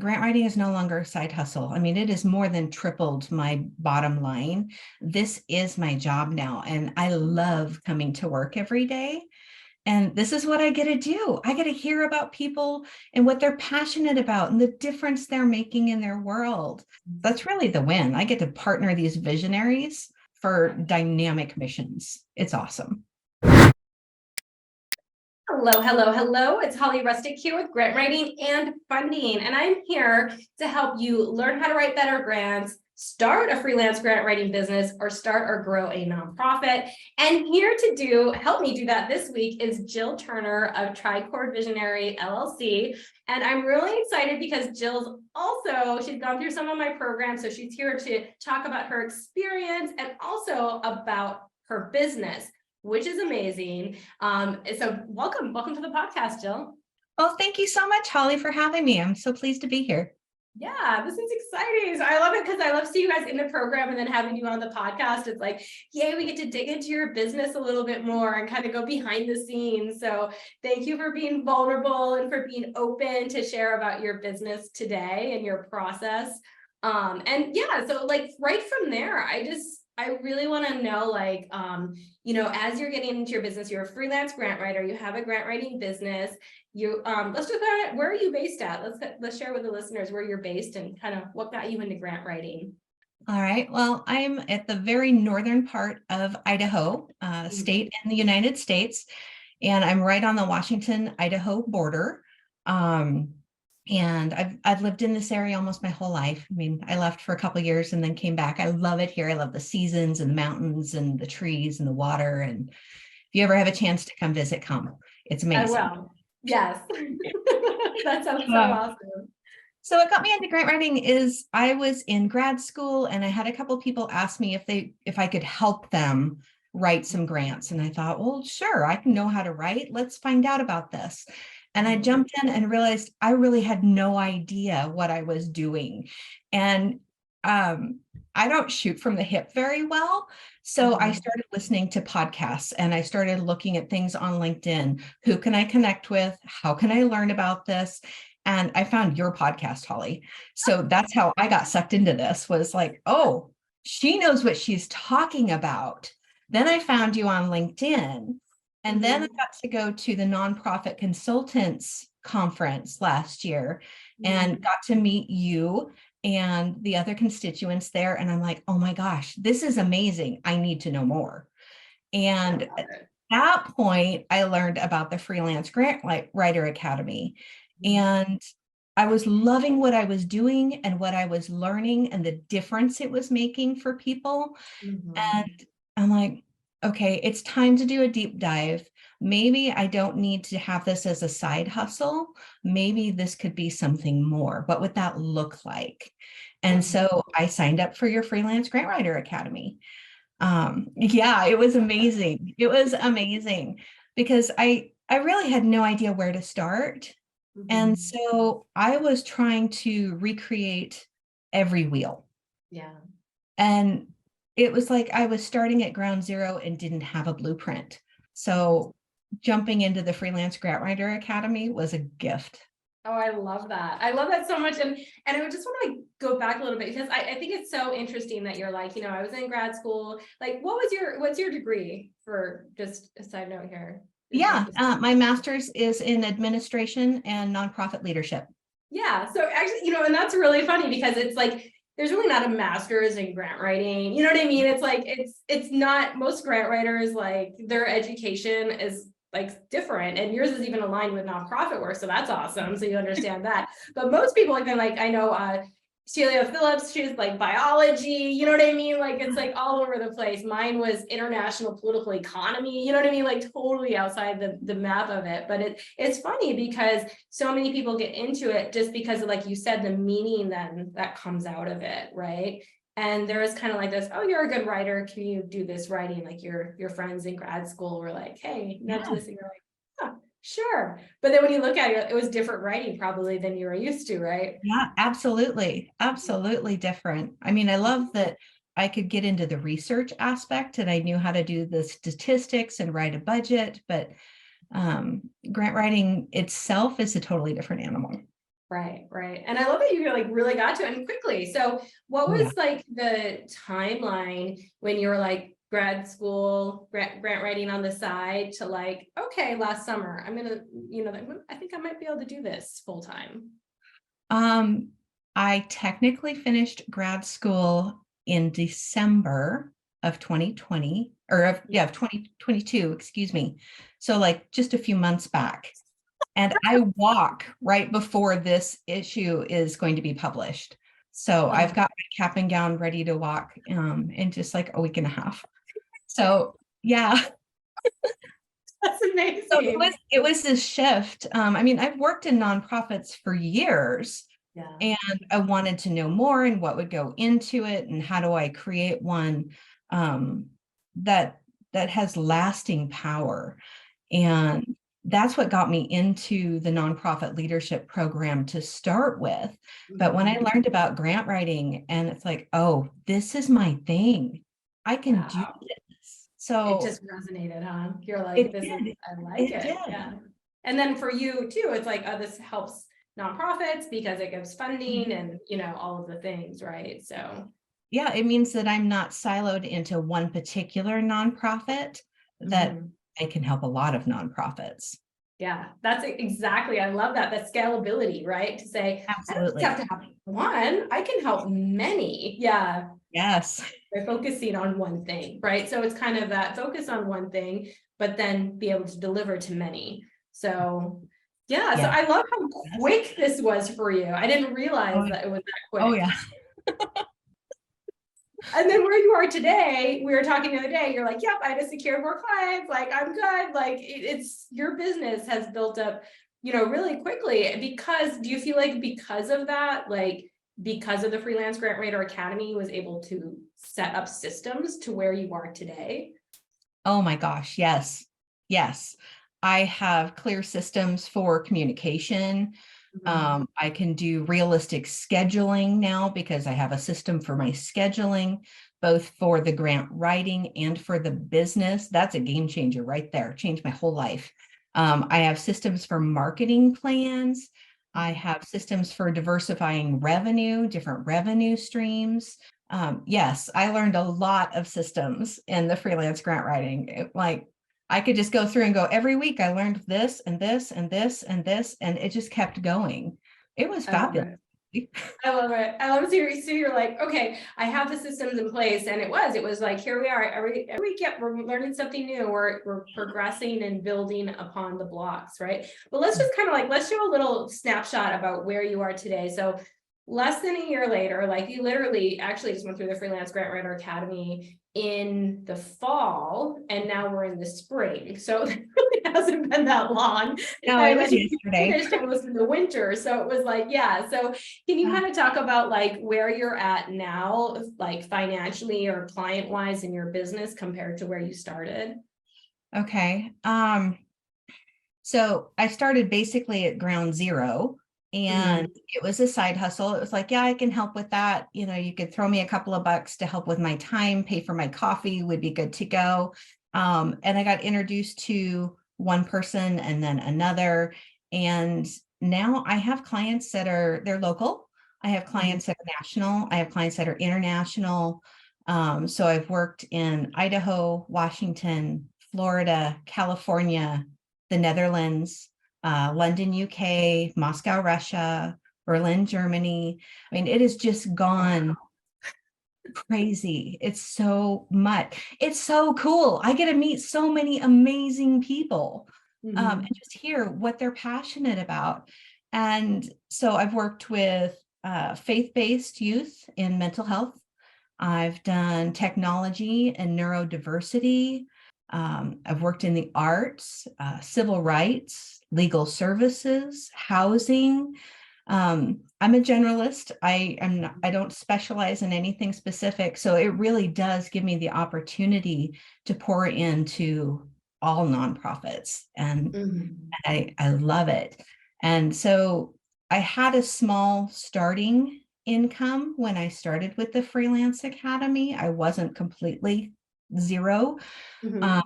grant writing is no longer a side hustle. I mean, it has more than tripled my bottom line. This is my job now, and I love coming to work every day. And this is what I get to do. I get to hear about people and what they're passionate about and the difference they're making in their world. That's really the win. I get to partner these visionaries for dynamic missions. It's awesome. Hello, hello, hello. It's Holly Rustic here with Grant Writing and Funding, and I'm here to help you learn how to write better grants, start a freelance grant writing business, or start or grow a nonprofit. And here to help me do that this week is Jill Turner of Tricord Visionary LLC. And I'm really excited because she's gone through some of my programs, so she's here to talk about her experience and also about her business, which is amazing. So welcome to the podcast, Jill. Well, thank you so much, Holly, for having me. I'm so pleased to be here. Yeah, this is exciting. So I love it because I love seeing you guys in the program and then having you on the podcast. It's like, yay, we get to dig into your business a little bit more and kind of go behind the scenes. So thank you for being vulnerable and for being open to share about your business today and your process. And yeah, so like right from there, I really want to know, as you're getting into your business, you're a freelance grant writer, you have a grant writing business, let's talk about it. Where are you based at? Let's share with the listeners where you're based and kind of what got you into grant writing. All right. Well, I'm at the very northern part of Idaho, state in the United States, and I'm right on the Washington-Idaho border. And I've lived in this area almost my whole life. I mean, I left for a couple of years and then came back. I love it here. I love the seasons and the mountains and the trees and the water. And if you ever have a chance to come visit, come. It's amazing. I will. Yes. That sounds so awesome. So what got me into grant writing is I was in grad school and I had a couple of people ask me if I could help them write some grants. And I thought, well, sure, I can know how to write. Let's find out about this. And I jumped in and realized I really had no idea what I was doing. And I don't shoot from the hip very well. So I started listening to podcasts and I started looking at things on LinkedIn. Who can I connect with? How can I learn about this? And I found your podcast, Holly. So that's how I got sucked into this, was like, oh, she knows what she's talking about. Then I found you on LinkedIn. And then I got to go to the Nonprofit Consultants Conference last year and got to meet you and the other constituents there. And I'm like, oh my gosh, this is amazing. I need to know more. And at that point, I learned about the Freelance Grant Writer Academy. And I was loving what I was doing and what I was learning and the difference it was making for people. And I'm like, okay, it's time to do a deep dive. Maybe I don't need to have this as a side hustle. Maybe this could be something more. What would that look like? And so I signed up for your Freelance Grant Writer Academy. Yeah, it was amazing. It was amazing because I really had no idea where to start. And so I was trying to recreate every wheel. Yeah. And it was like I was starting at ground zero and didn't have a blueprint. So jumping into the Freelance Grant Writer Academy was a gift. Oh, I love that. I love that so much. And I would just want to go back a little bit because I think it's so interesting that you're like, I was in grad school. Like, what's your degree, for just a side note here? Yeah, my master's is in administration and nonprofit leadership. Yeah. So actually, and that's really funny because it's like, there's really not a master's in grant writing. You know what I mean? It's like, it's not, most grant writers, like their education is like different, and yours is even aligned with nonprofit work. So that's awesome. So you understand that. But most people, like, I know, Celia Phillips, she's like biology, you know what I mean? Like, it's like all over the place. Mine was international political economy, you know what I mean? Like totally outside the map of it. But it's funny because so many people get into it just because of, like you said, the meaning then that comes out of it, right? And there is kind of like this, oh, you're a good writer. Can you do this writing? Like your friends in grad school were like, hey, you do this, and you're like, huh. Sure. But then when you look at it, it was different writing probably than you were used to, right? Yeah, absolutely. Absolutely different. I mean, I love that I could get into the research aspect and I knew how to do the statistics and write a budget, but grant writing itself is a totally different animal. Right, right. And I love that you like really got to it and quickly. So what Oh, yeah. was like the timeline when you were like grad school, grant writing on the side to like, okay, last summer, I'm gonna, I think I might be able to do this full time. Um, I technically finished grad school in December of 2020, or of 2022, excuse me. So like just a few months back. And I walk right before this issue is going to be published. So I've got my cap and gown ready to walk in just like a week and a half. So yeah. That's So amazing. it was this shift. I mean, I've worked in nonprofits for years, Yeah. and I wanted to know more and what would go into it, and how do I create one um, that has lasting power. And that's what got me into the nonprofit leadership program to start with. But when I Mhm. learned about grant writing, and it's like, oh, this is my thing. I can do Wow. this. It So just resonated, huh? You're like, it this is, did. I like It it. did. Yeah. And then for you too, it's like, oh, this helps nonprofits because it gives funding Mhm. and, all of the things, right? So, Yeah, it means that I'm not siloed into one particular nonprofit, that mhm. I can help a lot of nonprofits. Yeah, that's exactly, I love that, the scalability, right? To say, I don't just have Absolutely. to have one, I can help many. Yeah, Yes. by focusing on one thing, right? So it's kind of that focus on one thing, but then be able to deliver to many. So yeah, so Yeah. I love how Yes. quick this was for you. I didn't Oh, realize that it was that oh quick. yeah. And then where you are today, we were talking the other day, you're like, yep, I just secured more clients, like I'm good. Like it's your business has built up, really quickly. Because do you feel like because of that, like because of the Freelance Grant Writer Academy was able to set up systems to where you are today? Oh my gosh. Yes. Yes. I have clear systems for communication. Mhm. I can do realistic scheduling now because I have a system for my scheduling, both for the grant writing and for the business. That's a game changer right there. Changed my whole life. I have systems for marketing plans. I have systems for diversifying revenue, different revenue streams. Yes, I learned a lot of systems in the freelance grant writing. Like I could just go through and go every week. I learned this and this and this and this, and it just kept going. It was I love fabulous. it. I love it. I love it. So you're like, okay, I have the systems in place. And it was like, here we are. Every week, yep, we're learning something new. We're progressing and building upon the blocks, right? But let's just kind of like, let's do a little snapshot about where you are today. So less than a year later, like you literally actually just went through the Freelance Grant Writer Academy in the fall, and now we're in the spring. So it really hasn't been that long. No, it And I was think you yesterday. finished almost in the winter. So it was like, yeah. So can you Yeah. kind of talk about like where you're at now, like financially or client wise in your business compared to where you started? Okay. So I started basically at ground zero, and Mhm. it was a side hustle. It was like, yeah, I can help with that. You could throw me a couple of bucks to help with my time, pay for my coffee, would be good to go. And I got introduced to one person and then another. And now I have clients that they're local. I have Mhm. clients that are national. I have clients that are international. So I've worked in Idaho, Washington, Florida, California, the Netherlands, London, UK, Moscow, Russia, Berlin, Germany. I mean, it has just gone crazy. It's so much. It's so cool. I get to meet so many amazing people, and Mhm. just hear what they're passionate about. And so I've worked with faith-based youth in mental health. I've done technology and neurodiversity. I've worked in the arts, civil rights, legal services, housing. I'm a generalist. I don't specialize in anything specific. So it really does give me the opportunity to pour into all nonprofits. And Mhm. I love it. And so I had a small starting income when I started with the Freelance Academy. I wasn't completely zero. Um,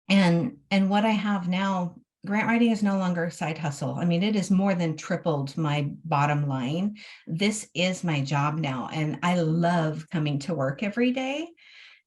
Mhm. and what I have now, grant writing is no longer a side hustle. I mean, it has more than tripled my bottom line. This is my job now, and I love coming to work every day.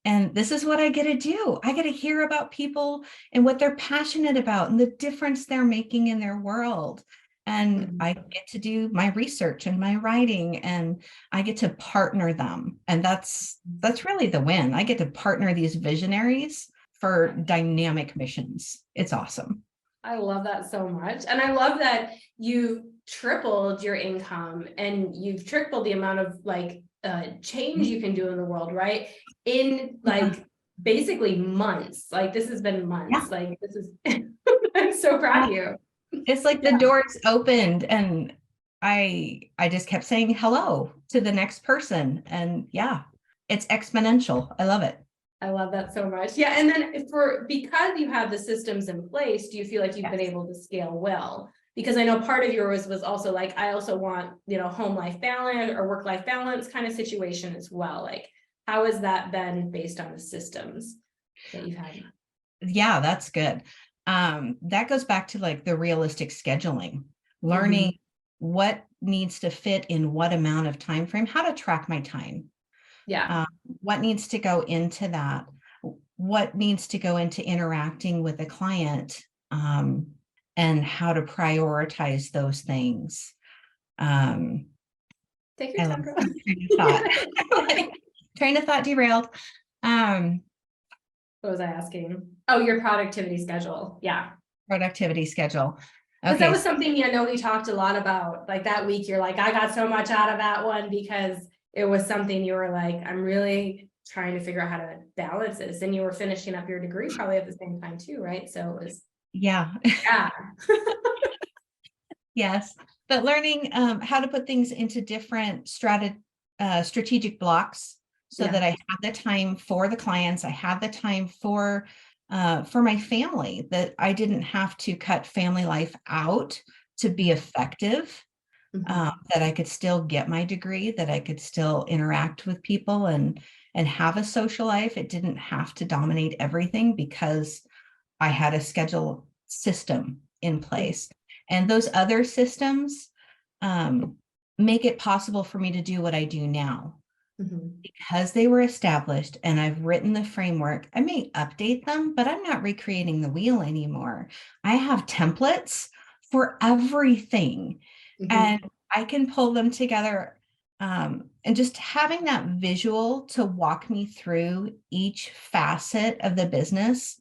And this is what I get to do. I get to hear about people and what they're passionate about and the difference they're making in their world. And Mhm. I get to do my research and my writing, and I get to partner them. And that's really the win. I get to partner these visionaries for dynamic missions. It's awesome. I love that so much. And I love that you've tripled your income and you've tripled the amount of like change you can do in the world, right? In Yeah. like basically months. Like this has been Yeah. months. Like this is I'm so proud of you. It's like the Yeah. doors opened, and I just kept saying hello to the next person. And yeah, it's exponential. I love it. I love that so much. Yeah. And then because you have the systems in place, do you feel like you've been Yes. able to scale well? Because I know part of yours was also like, I also want, home life balance or work life balance kind of situation as well. Like, how has that been based on the systems that you've had? Yeah, that's good. That goes back to like the realistic scheduling, learning Mhm. what needs to fit in what amount of time frame, how to track my time, Yeah. um, what needs to go into that, what needs to go into interacting with a client, and how to prioritize those things. Um, Take your I time, lost girl. my train of thought. Train of thought derailed. Um, What was I asking? Oh, your productivity schedule. Yeah. Productivity schedule. Because that Okay, was something, we talked a lot about. Like that week, you're like, I got so much out of that one because it was something you were like, I'm really trying to figure out how to balance this. And you were finishing up your degree probably at the same time too, right? So it was, yeah. yeah. Yes, but learning how to put things into different strategic blocks so Yeah. that I have the time for the clients, I have the time for my family, that I didn't have to cut family life out to be effective, Mhm. that I could still get my degree, that I could still interact with people and have a social life. It didn't have to dominate everything because I had a schedule system in place. And those other systems um, make it possible for me to do what I do now. Mhm. Because they were established and I've written the framework, I may update them, but I'm not recreating the wheel anymore. I have templates for everything, and Mhm. I can pull them together. And just having that visual to walk me through each facet of the business,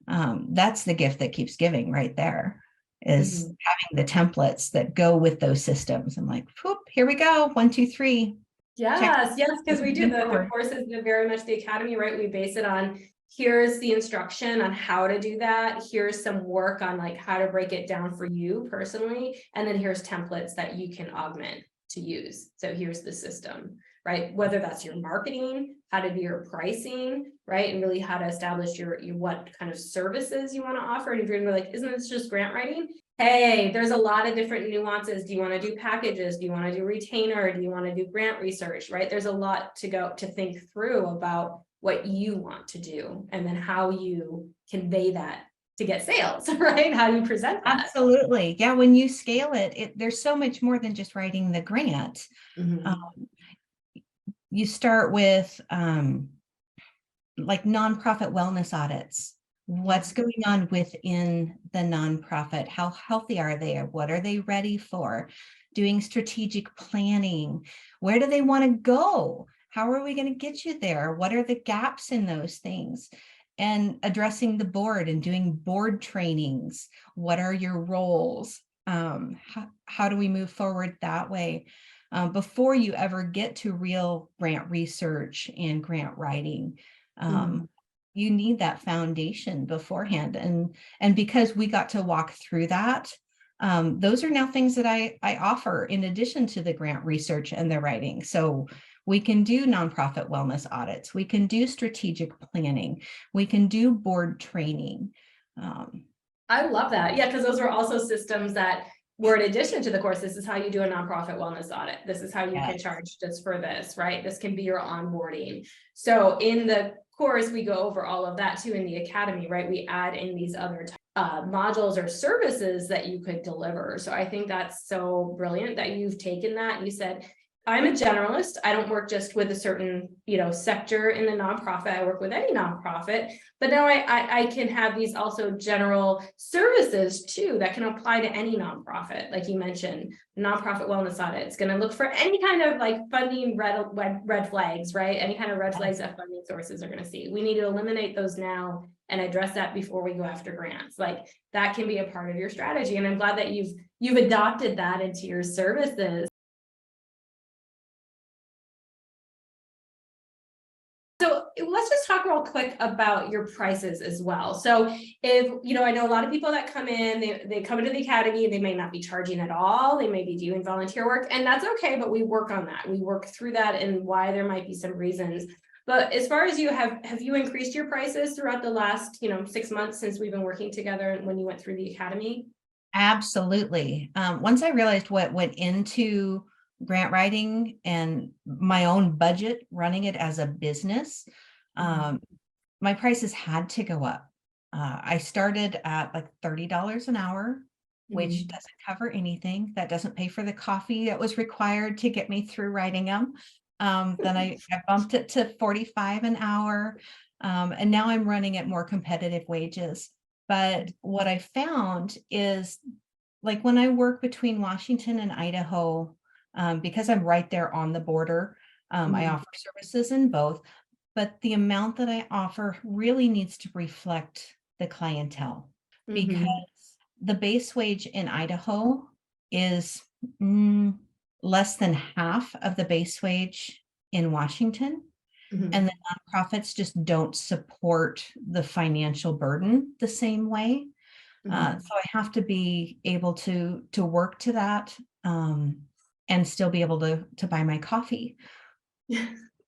that's the gift that keeps giving right there, is Mhm. having the templates that go with those systems. I'm like, whoop, here we go. 1, 2, 3. Check. Yes, yes, because we do Moving the forward. course is very much the academy, right? We base it on here's the instruction on how to do that. Here's some work on like how to break it down for you personally. And then here's templates that you can augment to use. So here's the system, right? Whether that's your marketing, how to do your pricing, right? And really how to establish your what kind of services you want to offer. And if you're gonna be like, isn't this just grant writing? Hey, there's a lot of different nuances. Do you want to do packages? Do you want to do retainer? Do you want to do grant research, right? There's a lot to go to think through about what you want to do and then how you convey that to get sales, right? How do you present that? Absolutely. Yeah, when you scale there's so much more than just writing the grant. Um, Mhm. you start with like nonprofit wellness audits. What's going on within the nonprofit? How healthy are they? What are they ready for? Doing strategic planning. Where do they want to go? How are we going to get you there? What are the gaps in those things? And addressing the board and doing board trainings. What are your roles? How do we move forward that way? Before you ever get to real grant research and grant writing, Mhm. um, you need that foundation beforehand. And because we got to walk through that, those are now things that I offer in addition to the grant research and the writing. So we can do nonprofit wellness audits, we can do strategic planning, we can do board training. Um, I love that. Yeah, because those were also systems that were in addition to the course. This is how you do a nonprofit wellness audit. This is how you can yes. charge just for this, right? This can be your onboarding. So in the course, we go over all of that too in the academy, right? We add in these other modules or services that you could deliver. So I think that's so brilliant that you've taken that. You said, I'm a generalist. I don't work just with a certain, sector in the nonprofit. I work with any nonprofit, but now I can have these also general services too that can apply to any nonprofit. Like you mentioned, nonprofit wellness audit. It's going to look for any kind of like funding red flags, right? Any kind of red flags that funding sources are going to see. We need to eliminate those now and address that before we go after grants. Like that can be a part of your strategy. And I'm glad that you've adopted that into your services. So let's just talk real quick about your prices as well. So if, I know a lot of people that come in, they come into the academy, they may not be charging at all. They may be doing volunteer work, and that's okay, but we work on that. We work through that and why there might be some reasons. But as far as you have you increased your prices throughout the last, 6 months since we've been working together and when you went through the academy? Absolutely. Once I realized what went into grant writing and my own budget, running it as a business, my prices had to go up. I started at like $30 an hour, which doesn't cover anything. That doesn't pay for the coffee that was required to get me through writing them. Then I bumped it to 45 an hour. And now I'm running at more competitive wages. But what I found is, like, when I work between Washington and Idaho, because I'm right there on the border, I offer services in both, but the amount that I offer really needs to reflect the clientele, because the base wage in Idaho is less than half of the base wage in Washington. And the nonprofits just don't support the financial burden the same way. So I have to be able to work to that, and still be able to buy my coffee.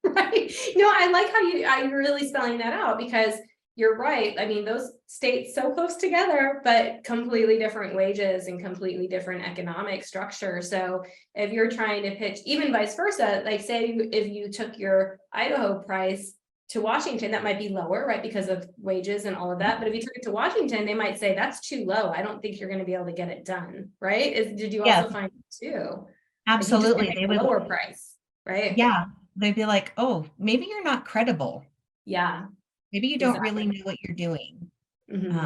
Right. No, I like how you're really spelling that out, because you're right. I mean, those states so close together, but completely different wages and completely different economic structure. So if you're trying to pitch, even vice versa, like say if you took your Idaho price to Washington, that might be lower, right? Because of wages and all of that. But if you took it to Washington, they might say that's too low. I don't think you're going to be able to get it done, right? Did you also find it too? Absolutely. Like, they would lower price, right? Yeah, they'd be like, oh, maybe you're not credible. Yeah. Maybe you don't really know what you're doing. Mm-hmm.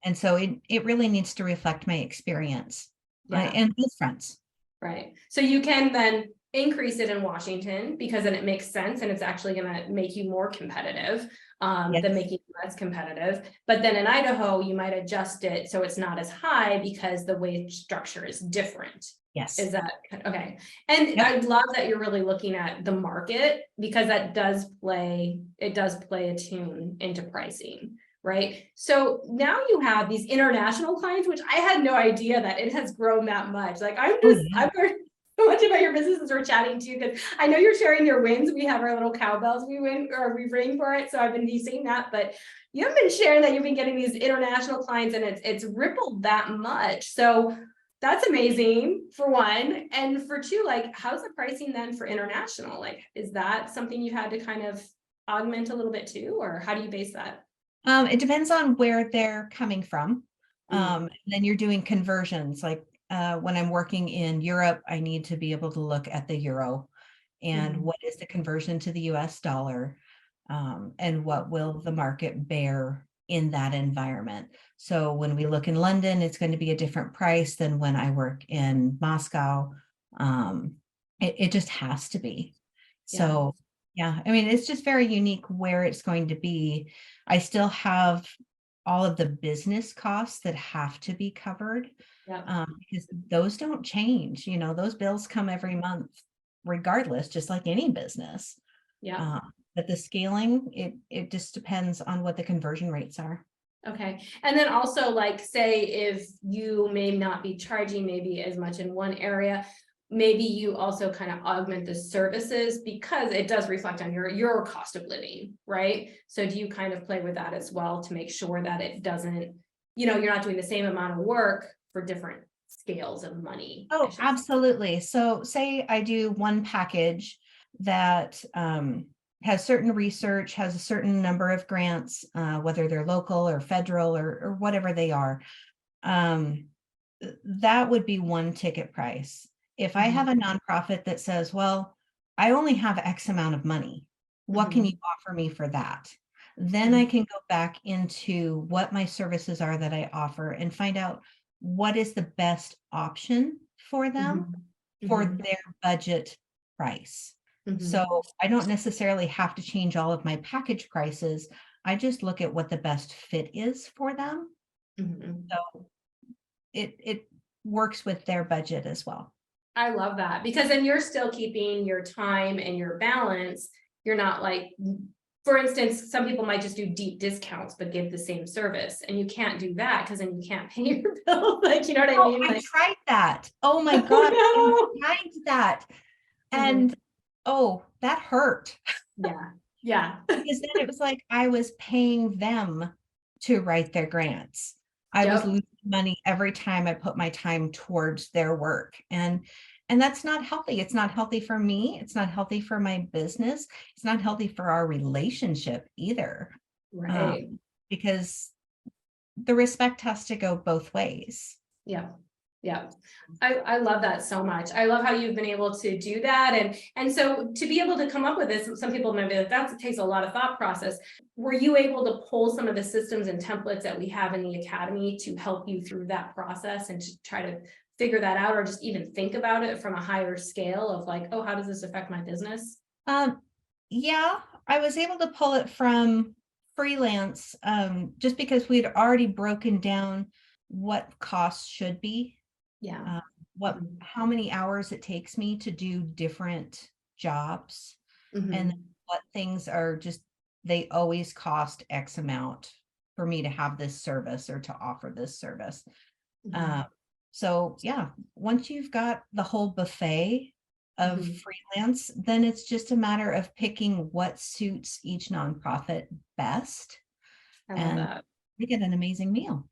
And so it really needs to reflect my experience, and both fronts. Right. So you can then increase it in Washington because then it makes sense and it's actually going to make you more competitive than making you less competitive. But then in Idaho, you might adjust it so it's not as high because the wage structure is different. Yes. Is that okay? And I love that you're really looking at the market, because that does play a tune into pricing. Right. So now you have these international clients, which I had no idea that it has grown that much. Like I've heard so much about your business as we're chatting too, because I know you're sharing your wins. We have our little cowbells we ring for it. So I've been seeing that, but you haven't been sharing that you've been getting these international clients, and it's rippled that much. So that's amazing, for one. And for two, like, how's the pricing then for international? Like, is that something you had to kind of augment a little bit too, or how do you base that? It depends on where they're coming from. Then you're doing conversions. Like when I'm working in Europe, I need to be able to look at the euro and what is the conversion to the US dollar, and what will the market bear in that environment. So when we look in London, it's going to be a different price than when I work in Moscow. It just has to be. So yeah, I mean, it's just very unique where it's going to be. I still have all of the business costs that have to be covered, because those don't change. Those bills come every month, regardless, just like any business. But the scaling, it just depends on what the conversion rates are. Okay. And then also, like, say if you may not be charging maybe as much in one area, maybe you also kind of augment the services because it does reflect on your cost of living, right? So do you kind of play with that as well to make sure that it doesn't, you're not doing the same amount of work for different scales of money? Oh, absolutely. So say I do one package that has certain research, has a certain number of grants, whether they're local or federal or whatever they are. That would be one ticket price. If I have a nonprofit that says, well, I only have X amount of money, what can you offer me for that? Then I can go back into what my services are that I offer and find out what is the best option for them for their budget price. So I don't necessarily have to change all of my package prices. I just look at what the best fit is for them. So it works with their budget as well. I love that, because then you're still keeping your time and your balance. You're not like, for instance, some people might just do deep discounts but give the same service, and you can't do that because then you can't pay your bill. Like, you know what I mean? I tried that. Oh my God, I tried that. And oh, that hurt. Yeah. Because then it was like I was paying them to write their grants. I was losing money every time I put my time towards their work. And that's not healthy. It's not healthy for me. It's not healthy for my business. It's not healthy for our relationship either. Right. Because the respect has to go both ways. Yeah. I love that so much. I love how you've been able to do that. And so to be able to come up with this, some people might be like, that takes a lot of thought process. Were you able to pull some of the systems and templates that we have in the Academy to help you through that process and to try to figure that out, or just even think about it from a higher scale of like, oh, how does this affect my business? Yeah, I was able to pull it from Freelance, just because we'd already broken down what costs should be. Yeah. How many hours it takes me to do different jobs, and what things are just, they always cost X amount for me to have this service or to offer this service. So yeah, once you've got the whole buffet of Freelance, then it's just a matter of picking what suits each nonprofit best. I love And that. we get an amazing meal.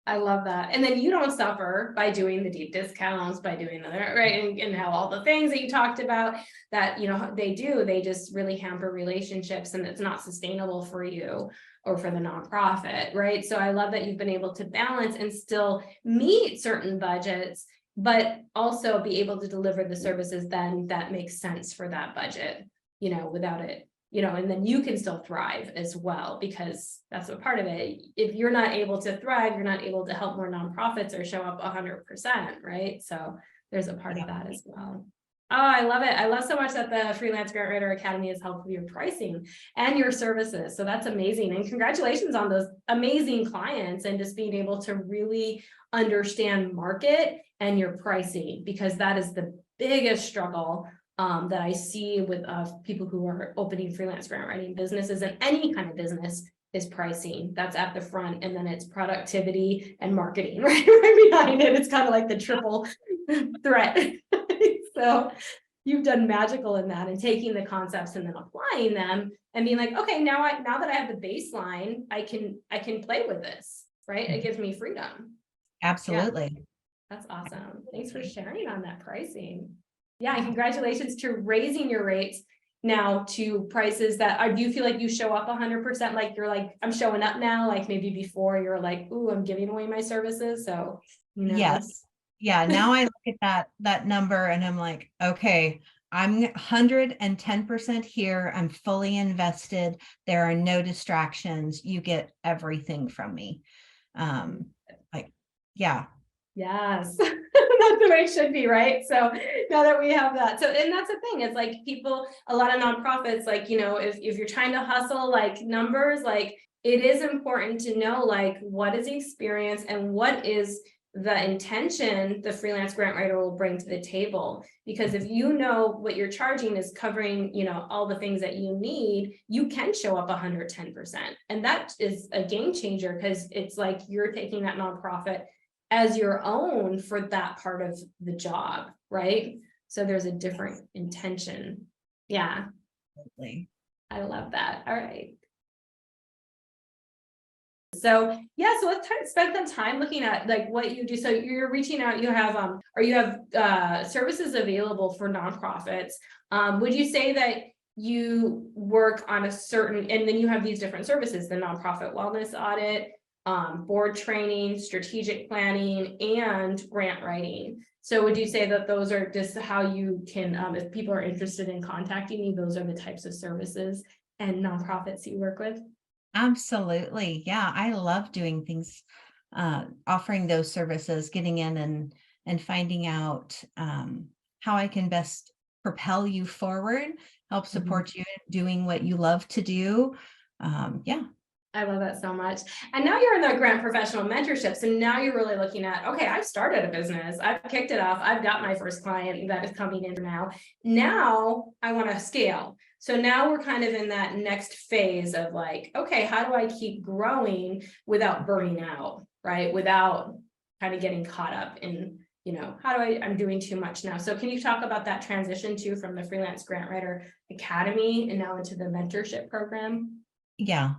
I love that. And then you don't suffer by doing the deep discounts, by doing the right, and how all the things that you talked about that, you know, they just really hamper relationships, and it's not sustainable for you or for the nonprofit, right? So I love that you've been able to balance and still meet certain budgets, but also be able to deliver the services then that makes sense for that budget, you know, without it, you know, and then you can still thrive as well, because that's a part of it. If you're not able to thrive, you're not able to help more nonprofits or show up 100%, right? So there's a part of that as well. Oh, I love it. I love so much that the Freelance Grant Writer Academy has helped with your pricing and your services. So that's amazing. And congratulations on those amazing clients and just being able to really understand market and your pricing, because that is the biggest struggle that I see with people who are opening freelance grant writing businesses, and any kind of business, is pricing. That's at the front, and then it's productivity and marketing right behind it. It's kind of like the triple threat. So you've done magical in that, and taking the concepts and then applying them and being like, okay, now that I have the baseline, I can play with this, right? It gives me freedom. Absolutely. Yeah. That's awesome. Thanks for sharing on that pricing. Yeah, and congratulations to raising your rates now to prices that do you feel like you show up 100%? Like you're like, I'm showing up now, like maybe before you're like, ooh, I'm giving away my services. So, you know. Yes. Yeah. Now I look at that number and I'm like, okay, I'm 110% here. I'm fully invested. There are no distractions. You get everything from me. Like, yeah. Yes, that's the way it should be, right? So now that we have that, so, and that's the thing, it's like people, a lot of nonprofits, like, you know, if you're trying to hustle like numbers, like it is important to know like what is the experience and what is the intention the freelance grant writer will bring to the table. Because if you know what you're charging is covering, you know, all the things that you need, you can show up 110%. And that is a game changer, because it's like you're taking that nonprofit as your own for that part of the job, right? So there's a different intention. Yeah. Absolutely. I love that. All right. So yeah, so let's spend some time looking at like what you do. So you're reaching out, you have or you have services available for nonprofits. Would you say that you work on a certain, and then you have these different services, the nonprofit wellness audit, board training, strategic planning, and grant writing. So would you say that those are just how you can, if people are interested in contacting you, those are the types of services and nonprofits you work with? Absolutely. Yeah, I love doing things, offering those services, getting in and finding out how I can best propel you forward, help support you in doing what you love to do. Yeah. I love that so much. And now you're in the grant professional mentorship. So now you're really looking at, okay, I've started a business. I've kicked it off. I've got my first client that is coming in now. Now I want to scale. So now we're kind of in that next phase of like, okay, how do I keep growing without burning out, right? Without kind of getting caught up in, how do I'm doing too much now. So can you talk about that transition too from the Freelance Grant Writer Academy and now into the mentorship program? Yeah.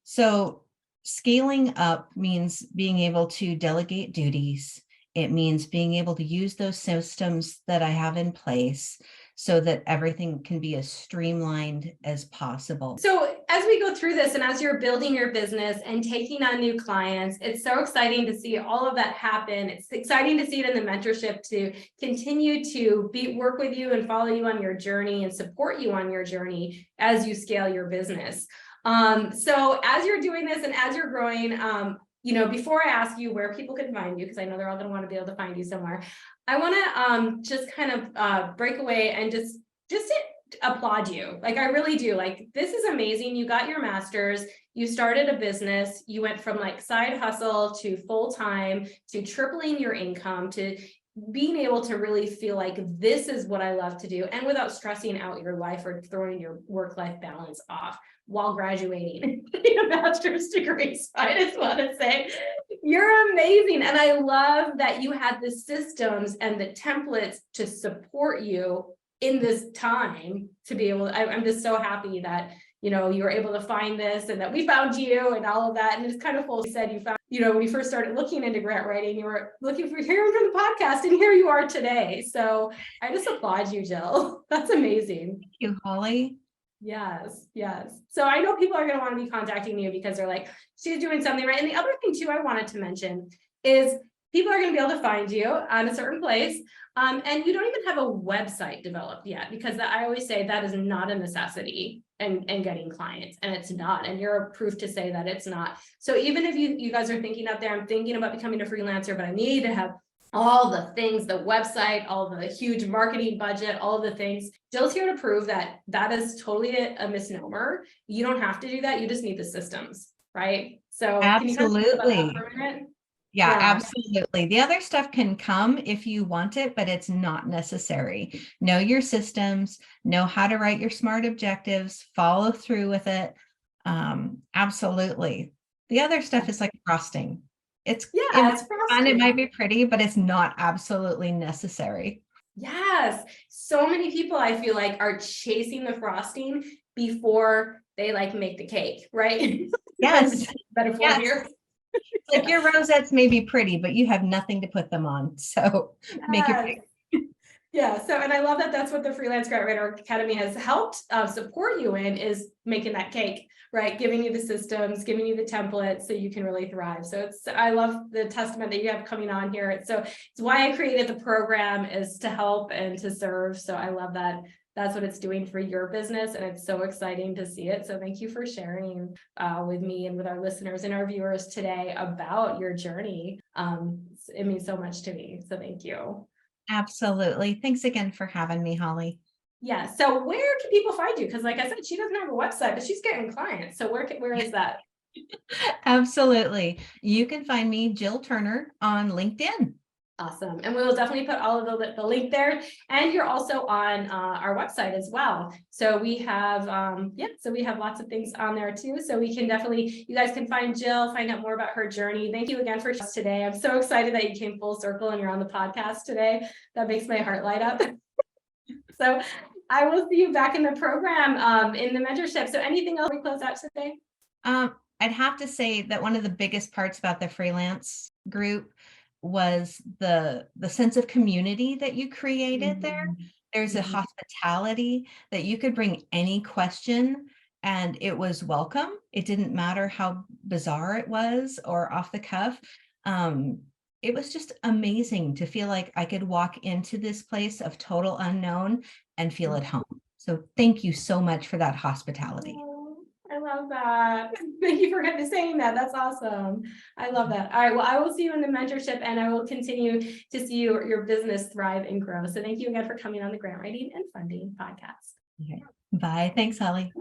So scaling up means being able to delegate duties. It means being able to use those systems that I have in place so that everything can be as streamlined as possible. So as we go through this and as you're building your business and taking on new clients, it's so exciting to see all of that happen. It's exciting to see it in the mentorship to continue to work with you and follow you on your journey and support you on your journey as you scale your business. So as you're doing this and as you're growing, before I ask you where people can find you, because I know they're all going to want to be able to find you somewhere, I want to just kind of break away and just applaud you. Like, I really do. Like, this is amazing. You got your master's, you started a business, you went from like side hustle to full-time to tripling your income to being able to really feel like this is what I love to do, and without stressing out your life or throwing your work-life balance off while graduating a master's degree. So I just want to say you're amazing. And I love that you had the systems and the templates to support you in this time to be able, I'm just so happy that, you were able to find this and that we found you and all of that. And it's kind of cool. You said you found, when you first started looking into grant writing, you were looking for hearing from the podcast, and here you are today. So I just applaud you, Jill. That's amazing. Thank you, Holly. Yes, yes. So I know people are going to want to be contacting you because they're like, she's doing something right. And the other thing too, I wanted to mention is people are going to be able to find you on a certain place. And you don't even have a website developed yet, because I always say that is not a necessity and getting clients, and it's not. And you're proof to say that it's not. So even if you guys are thinking out there, I'm thinking about becoming a freelancer, but I need to have all the things, the website, all the huge marketing budget, all the things. Jill's here to prove that that is totally a misnomer. You don't have to do that. You just need the systems, right? So Absolutely. Can you talk about that for a minute? Yeah, absolutely. The other stuff can come if you want it, but it's not necessary. Know your systems, know how to write your SMART objectives, follow through with it. Absolutely. The other stuff is like frosting. It's fun, it might be pretty, but it's not absolutely necessary. Yes. So many people, I feel like, are chasing the frosting before they make the cake, right? Yes. Metaphor here. Like your rosettes may be pretty, but you have nothing to put them on. So make it pretty. Yeah. So, and I love that that's what the Freelance Grant Writer Academy has helped support you in, is making that cake, right? Giving you the systems, giving you the templates so you can really thrive. So I love the testament that you have coming on here. It's why I created the program, is to help and to serve. So I love that. That's what it's doing for your business, and it's so exciting to see it. So thank you for sharing with me and with our listeners and our viewers today about your journey. It means so much to me. So thank you. Absolutely. Thanks again for having me, Holly. Yeah. So where can people find you? Because like I said, she doesn't have a website, but she's getting clients. So where is that? Absolutely. You can find me, Jill Turner, on LinkedIn. Awesome. And we'll definitely put all of the link there. And you're also on our website as well. So we have, so we have lots of things on there too. So we can definitely, you guys can find Jill, find out more about her journey. Thank you again for us today. I'm so excited that you came full circle and you're on the podcast today. That makes my heart light up. So I will see you back in the program, in the mentorship. So anything else we close out today? I'd have to say that one of the biggest parts about the freelance group was the sense of community that you created there. There's a Mhm. hospitality that you could bring any question and it was welcome. It didn't matter how bizarre it was or off the cuff. Um, it was just amazing to feel like I could walk into this place of total unknown and feel at home. So thank you so much for that hospitality. Oh, I love that. Thank you for saying that. That's awesome. I love that. All right. Well, I will see you in the mentorship and I will continue to see your business thrive and grow. So thank you again for coming on the Grant Writing and Funding podcast. Okay. Bye. Thanks, Holly.